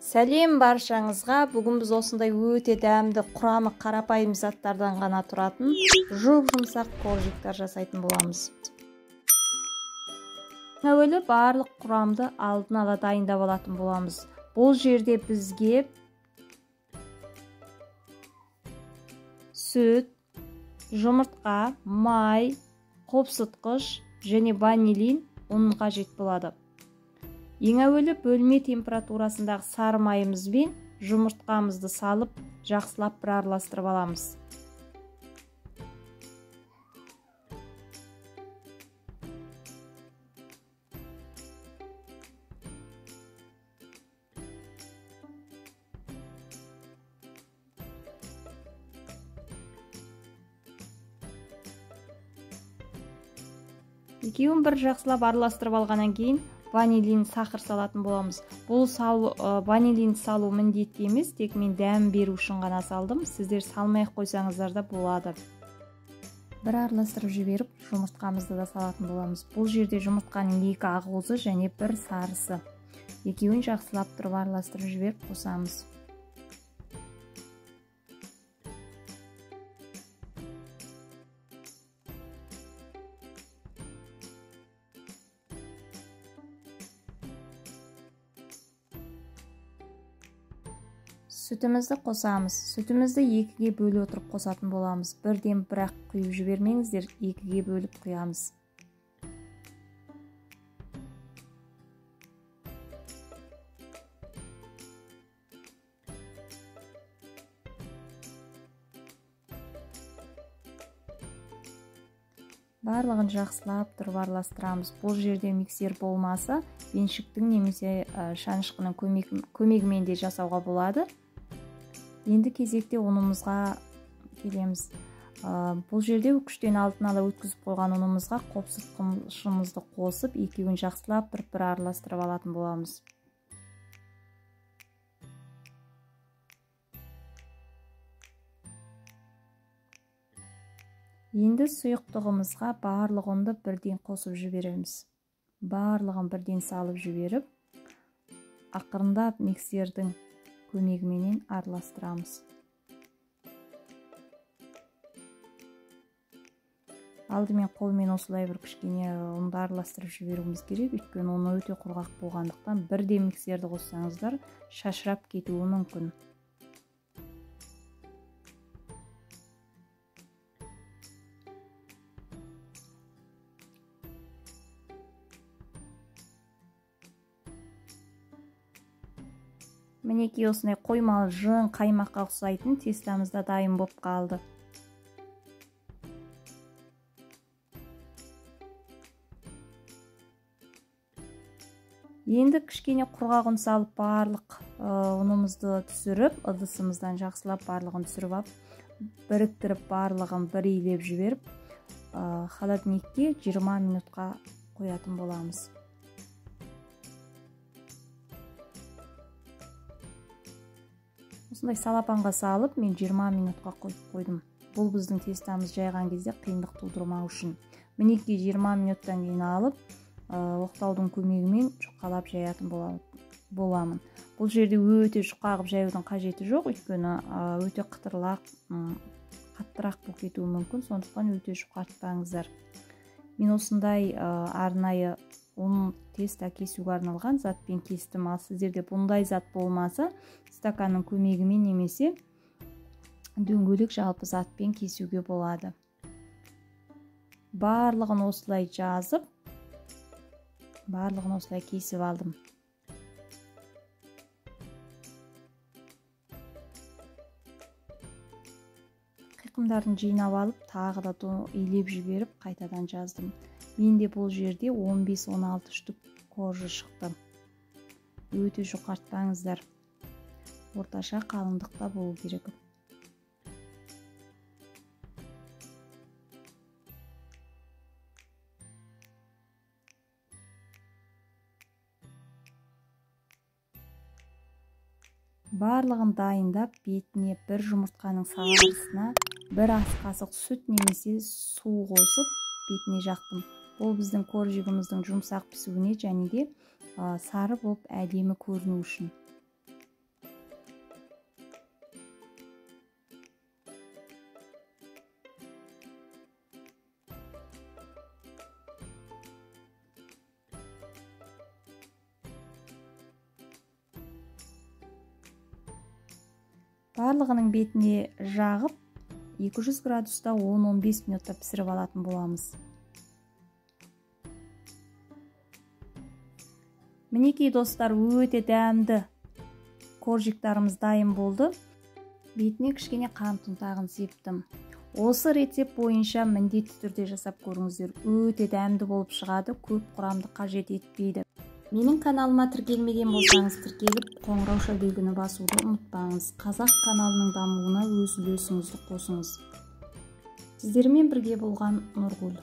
Сәлем баршаңызға. Бүгін біз осындай өте дәмді, құрамы қарапайым заттардан ғана тұратын жұп-жұмсақ коржиктар жасайтын боламыз. Әуелі барлық құрамды алдын ала дайындап алатын боламыз. Бұл жерде бізге сүт, жұмыртқа, май, қопсытқыш және ванилин ұн қажет болады. Ең әуелі бөлме температурасындағы сары майымызбен жұмыртқамызды салып, жақсылап бір араластырып аламыз. Екеуін бір жақсылап араластырып алғаннан кейін ванилин сахар салатын боламыз. Бұл ванилин салу міндетті емес, тек мен дәм беру үшін ғана салдым. Сіздер салмай қойсаңыздар да болады. Бір араластырып жіберіп, жұмыртқамызды да салатын боламыз. Бұл жерде жұмыртқаның 2 ақуызы және 1 сарысы. Екеуін жақсылап тұрып араластырып жіберіп қосамыз. Сүтімізді қосамыз. Сүтімізді 2-ге бөліп отырып қосатын боламыз. Бірден бірақ құйып жібермеңіздер, 2-ге бөліп құямыз. Барлығын жақсылап тұрып араластырамыз. Бұл жерде миксер болмаса, беншіктің немесе шанышқының көмегімен де жасауға болады. Енді кезекте ұнымызға келеміз. Бұл жерде үкіштен алдын ала өткізіп қойған ұнымызға қопсытқышымызды қосып, екеуін жақсылап бір араластырып алатын боламыз. Енді сұйықтығымызға барлық ұнды бірден қосып жібереміз. Барлығын бірден салып жіберіп, ақырындап миксердің көмегіменен араластырамыз. Алдымен қолмен осылай бір кішкене ұнды араластырып жіберуіміз керек, өйткені оны өте құрғақ болғандықтан бірде миксерді қоссаңыздар шашырап кетуі мүмкін. Мінекей осындай қоймалы жын қаймаққа ұқсайтын тестамыз да дайын болып қалды. Енді кішкене құрғақ ұн салып барлық ұнымызды түсіріп, ыдысымыздан жақсылап барлығын түсіріп алып, біріктіріп барлығын бір илеп жіберіп, холодильникке 20 минутқа қоятын боламыз. Осындай салапанға салып, мен 20 минутқа қойып қойдым. Бұл біздің тестамыз жайған кезде қиындық тудырмау үшін. Мінекей 20 минуттан кейін алып, оқтаудың көмегімен жұқалап жаятын боламын. Бұл жерде өте жұқағып жаюдың қажеті жоқ, өйткені өте қаттырақ болып кетуі мүмкін, сондықтан өте жұқартпаңыздар. Мен осындай арнайы ұн теста кесуге арналған затпен кестім. Ал сіздерде бұндай зат болмаса, стаканның көмегімен немесе дөңгелек жалпы затпен кесуге болады. Барлығын осылай жазып, барлығын осылай кесіп алдым. Қиқымдарын жинап алып, тағы да илеп жіберіп, қайтадан жаздым. Менде бұл жерде 15-16 штук коржы шықты. Өте жұқартпаңыздар. Орташа қалыңдықта болу керек. Барлығын дайындап, бетіне бір жұмыртқаның сарысына бір ас қасық сүт немесе су қосып, бетіне жақтым. Бұл біздің коржигіміздің жұмсақ пісуіне және де сары болып әдемі көріну үшін. Барлығының бетіне жағып 200 градуста 10-15 минутта пісіріп алатын боламыз. Мінекей достар, өте дәмді коржиктарымыз дайын болды. Бетіне кішкене қант ұнтағын септім. Осы рецепт бойынша міндетті түрде жасап көріңіздер. Өте дәмді болып шығады, көп құрамды қажет етпейді. Менің каналыма тіркелмеген болсаңыз, тіркеліп, қоңырауша белгіні басуды ұмытпаңыз. Қазақ каналының дамуына өз үлесіңізді қосыңыз. Сіздермен бірге болған Нұргүл.